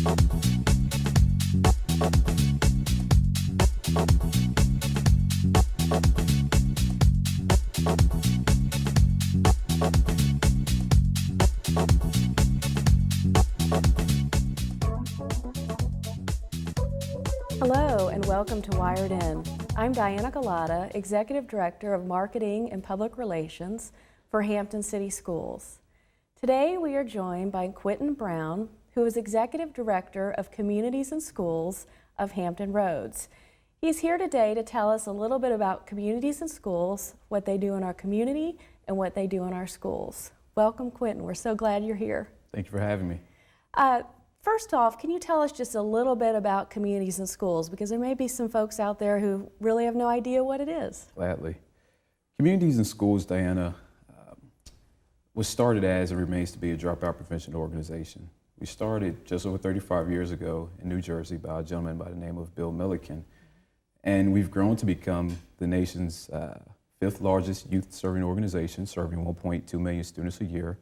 Hello and welcome to Wired In. I'm Diana Gulotta, Executive Director of Marketing and Public Relations for Hampton City Schools. Today we are joined by Quentin Brown, who is Executive Director of Communities and Schools of Hampton Roads. He's here today to tell us a little bit about communities and schools, what they do in our community, and what they do in our schools. Welcome, Quentin. We're so glad you're here. Thank you for having me. First off, can you tell us just a little bit about communities and schools? Because there may be some folks out there who really have no idea what it is. Gladly. Communities and Schools, Diana, was started as and remains to be a dropout prevention organization. We started just over 35 years ago in New Jersey by a gentleman by the name of Bill Milliken. And we've grown to become the nation's fifth largest youth-serving organization, serving 1.2 million students a year.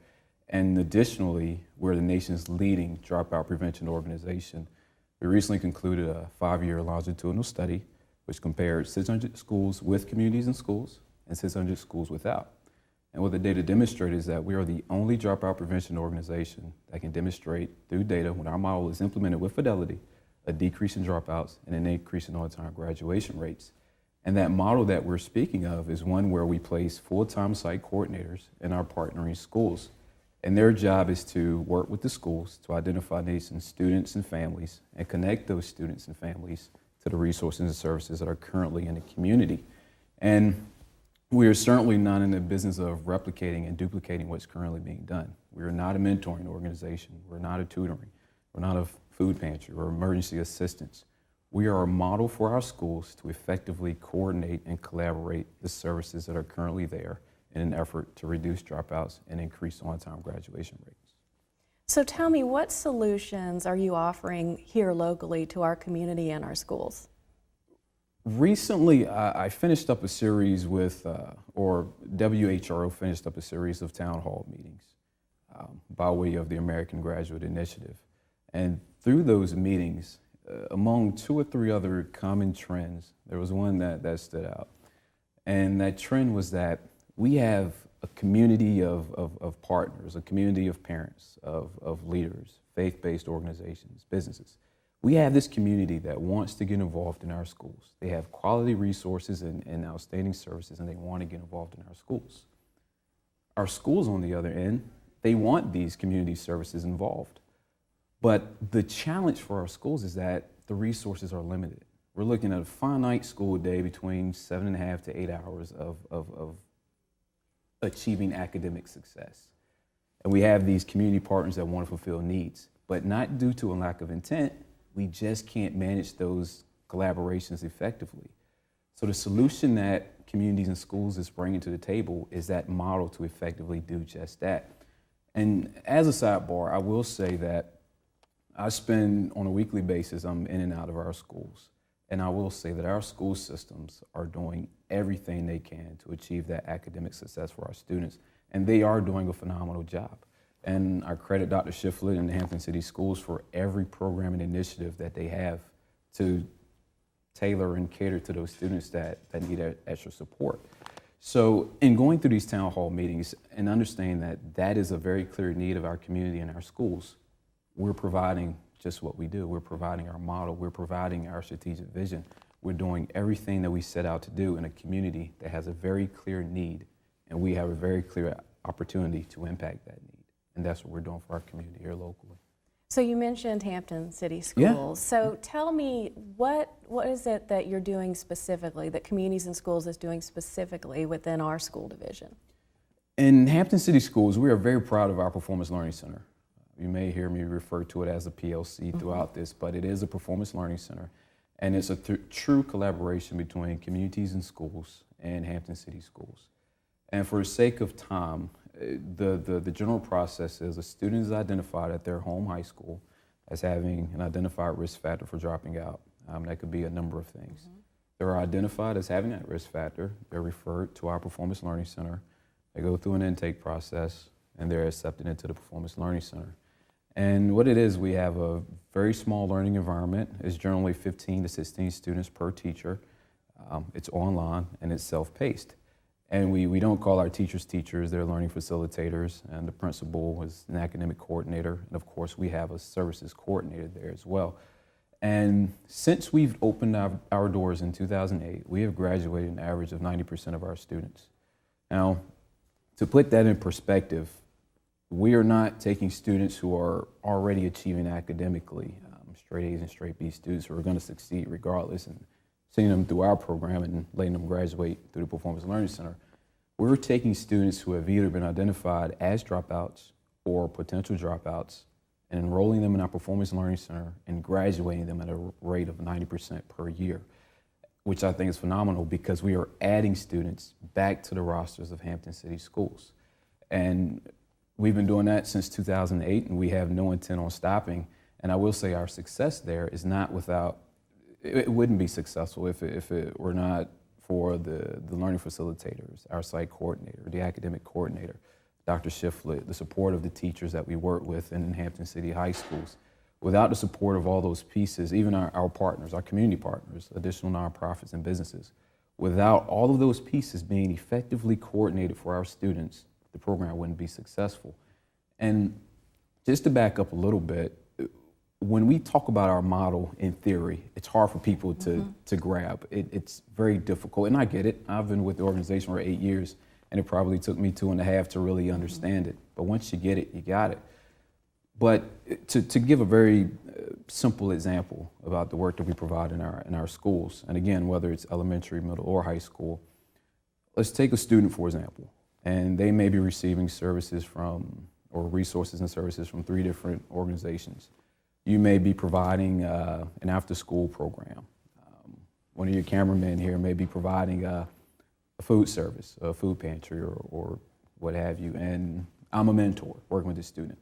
And additionally, we're the nation's leading dropout prevention organization. We recently concluded a 5-year longitudinal study which compared 600 schools with communities and schools and 600 schools without. And what the data demonstrated is that we are the only dropout prevention organization that can demonstrate through data, when our model is implemented with fidelity, a decrease in dropouts and an increase in on-time graduation rates. And that model that we're speaking of is one where we place full-time site coordinators in our partnering schools. And their job is to work with the schools to identify needs in students and families and connect those students and families to the resources and services that are currently in the community. And we are certainly not in the business of replicating and duplicating what's currently being done. We are not a mentoring organization. We're not a tutoring. We're not a food pantry or emergency assistance. We are a model for our schools to effectively coordinate and collaborate the services that are currently there in an effort to reduce dropouts and increase on-time graduation rates. So tell me, what solutions are you offering here locally to our community and our schools? Recently, I finished up a series with, or WHRO finished up a series of town hall meetings by way of the American Graduate Initiative. And through those meetings, among 2 or 3 other common trends, there was one that stood out. And that trend was that we have a community of partners, a community of parents, of leaders, faith-based organizations, businesses. We have this community that wants to get involved in our schools. They have quality resources and outstanding services, and they want to get involved in our schools. Our schools, on the other end, they want these community services involved. But the challenge for our schools is that the resources are limited. We're looking at a finite school day between 7.5 to 8 hours of achieving academic success. And we have these community partners that want to fulfill needs, but not due to a lack of intent. We just can't manage those collaborations effectively. So the solution that communities and schools is bringing to the table is that model to effectively do just that. And as a sidebar, I will say that I spend, on a weekly basis, I'm in and out of our schools. And I will say that our school systems are doing everything they can to achieve that academic success for our students. And they are doing a phenomenal job. And I credit Dr. Shiflett and the Hampton City Schools for every program and initiative that they have to tailor and cater to those students that need extra support. So in going through these town hall meetings and understanding that that is a very clear need of our community and our schools, we're providing just what we do. We're providing our model. We're providing our strategic vision. We're doing everything that we set out to do in a community that has a very clear need, and we have a very clear opportunity to impact that need. And that's what we're doing for our community here locally. So you mentioned Hampton City Schools. Yeah. So tell me, what is it that you're doing specifically, that Communities and Schools is doing specifically within our school division? In Hampton City Schools, we are very proud of our Performance Learning Center. You may hear me refer to it as a PLC throughout this, but it is a Performance Learning Center. And it's a true collaboration between Communities and Schools and Hampton City Schools. And for the sake of time, the general process is a student is identified at their home high school as having an identified risk factor for dropping out. That could be a number of things. They're identified as having that risk factor. They're referred to our Performance Learning Center. They go through an intake process, and they're accepted into the Performance Learning Center. And what it is, we have a very small learning environment. It's generally 15 to 16 students per teacher. It's online and it's self-paced. And we don't call our teachers teachers, they're learning facilitators, and the principal is an academic coordinator, and of course we have a services coordinator there as well. And since we've opened our doors in 2008, we have graduated an average of 90% of our students. Now, to put that in perspective, we are not taking students who are already achieving academically, straight A's and straight B students who are going to succeed regardless, and sending them through our program and letting them graduate through the Performance Learning Center. We're taking students who have either been identified as dropouts or potential dropouts and enrolling them in our Performance Learning Center and graduating them at a rate of 90% per year, which I think is phenomenal because we are adding students back to the rosters of Hampton City Schools. And we've been doing that since 2008, and we have no intent on stopping. And I will say our success there is not without, it wouldn't be successful if it were not for the learning facilitators, our site coordinator, the academic coordinator, Dr. Shiflett, the support of the teachers that we work with in Hampton City high schools. Without the support of all those pieces, even our partners, our community partners, additional nonprofits and businesses, without all of those pieces being effectively coordinated for our students, the program wouldn't be successful. And just to back up a little bit, when we talk about our model in theory, it's hard for people to grab. It's very difficult, and I get it. I've been with the organization for 8 years, and it probably took me 2.5 to really understand it. But once you get it, you got it. But to give a very simple example about the work that we provide in our schools, and again, whether it's elementary, middle, or high school, let's take a student, for example, and they may be receiving services from, or resources and services from 3 different organizations. You may be providing an after-school program. One of your cameramen here may be providing a food service, a food pantry, or what have you, and I'm a mentor working with the student.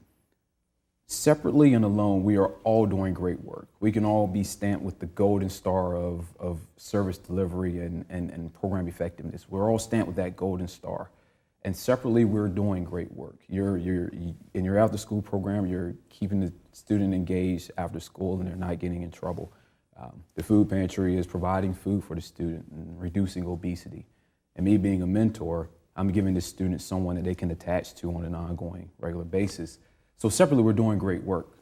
Separately and alone, we are all doing great work. We can all be stamped with the golden star of service delivery and program effectiveness. We're all stamped with that golden star. And separately, we're doing great work. In your after-school program, you're keeping the student engaged after school and they're not getting in trouble. The food pantry is providing food for the student and reducing obesity. And me being a mentor, I'm giving the student someone that they can attach to on an ongoing, regular basis. So separately, we're doing great work.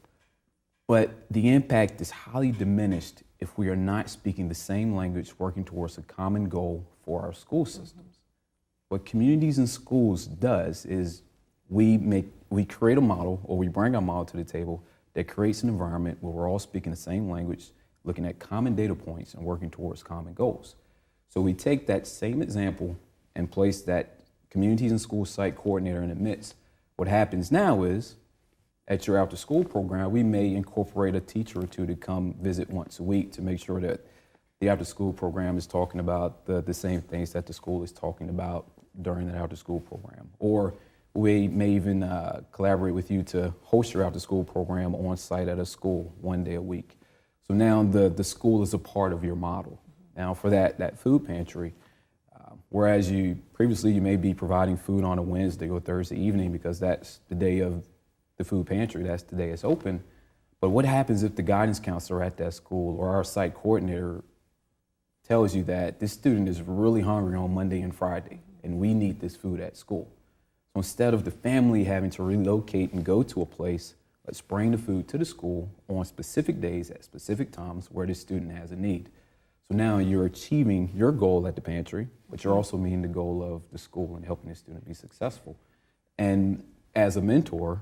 But the impact is highly diminished if we are not speaking the same language, working towards a common goal for our school systems. What Communities in Schools does is we create a model, or we bring our model to the table that creates an environment where we're all speaking the same language, looking at common data points and working towards common goals. So we take that same example and place that Communities in Schools site coordinator in the midst. What happens now is, at your after school program, we may incorporate a teacher or two to come visit once a week to make sure that the after school program is talking about the same things that the school is talking about during the after school program. Or we may even collaborate with you to host your after school program on site at a school 1 day a week. So now the school is a part of your model. Now for that food pantry, whereas previously you may be providing food on a Wednesday or Thursday evening because that's the day of the food pantry, that's the day it's open. But what happens if the guidance counselor at that school or our site coordinator tells you that this student is really hungry on Monday and Friday and we need this food at school? So instead of the family having to relocate and go to a place, let's bring the food to the school on specific days at specific times where the student has a need. So now you're achieving your goal at the pantry, but you're also meeting the goal of the school and helping the student be successful. And as a mentor,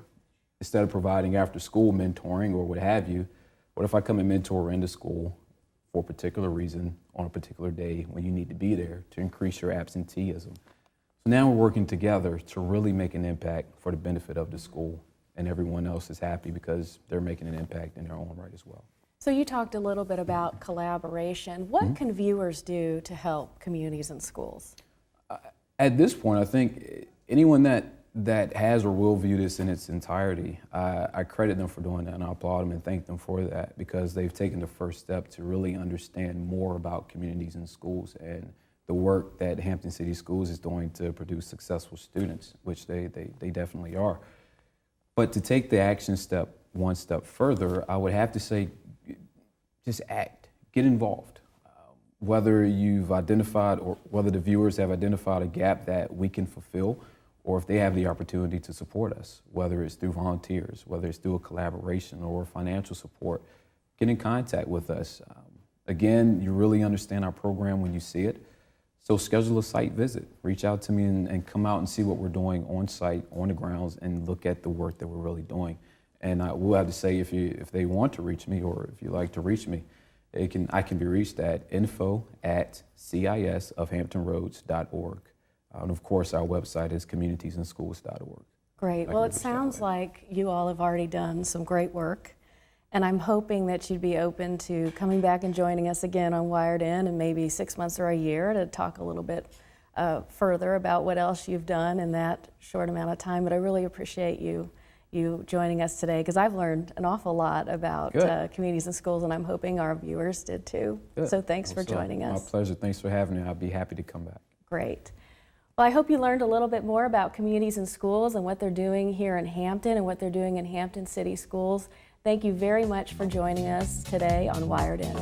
instead of providing after school mentoring or what have you, what if I come and mentor into school for a particular reason on a particular day when you need to be there to increase your absenteeism? So now we're working together to really make an impact for the benefit of the school, and everyone else is happy because they're making an impact in their own right as well. So you talked a little bit about collaboration. What can viewers do to help Communities in Schools? At this point, I think anyone that has or will view this in its entirety, I credit them for doing that, and I applaud them and thank them for that, because they've taken the first step to really understand more about Communities in Schools and the work that Hampton City Schools is doing to produce successful students, which they definitely are. But to take the action step one step further, I would have to say, just act, get involved. Whether you've identified or whether the viewers have identified a gap that we can fulfill, or if they have the opportunity to support us, whether it's through volunteers, whether it's through a collaboration or financial support, get in contact with us. Again, you really understand our program when you see it. So schedule a site visit, reach out to me and come out and see what we're doing on site, on the grounds, and look at the work that we're really doing. And I will have to say, if they want to reach me, or if you like to reach me, I can be reached at info@cisofhamptonroads.org. And of course, our website is communitiesandschools.org. Great. Well, it sounds like you all have already done some great work, and I'm hoping that you'd be open to coming back and joining us again on Wired In in maybe 6 months or a year to talk a little bit further about what else you've done in that short amount of time. But I really appreciate you joining us today, because I've learned an awful lot about communities and schools, and I'm hoping our viewers did too. Good. So thanks for joining us. My pleasure. Thanks for having me. I'll be happy to come back. Great. Well, I hope you learned a little bit more about communities and schools and what they're doing here in Hampton and what they're doing in Hampton City Schools. Thank you very much for joining us today on Wired In.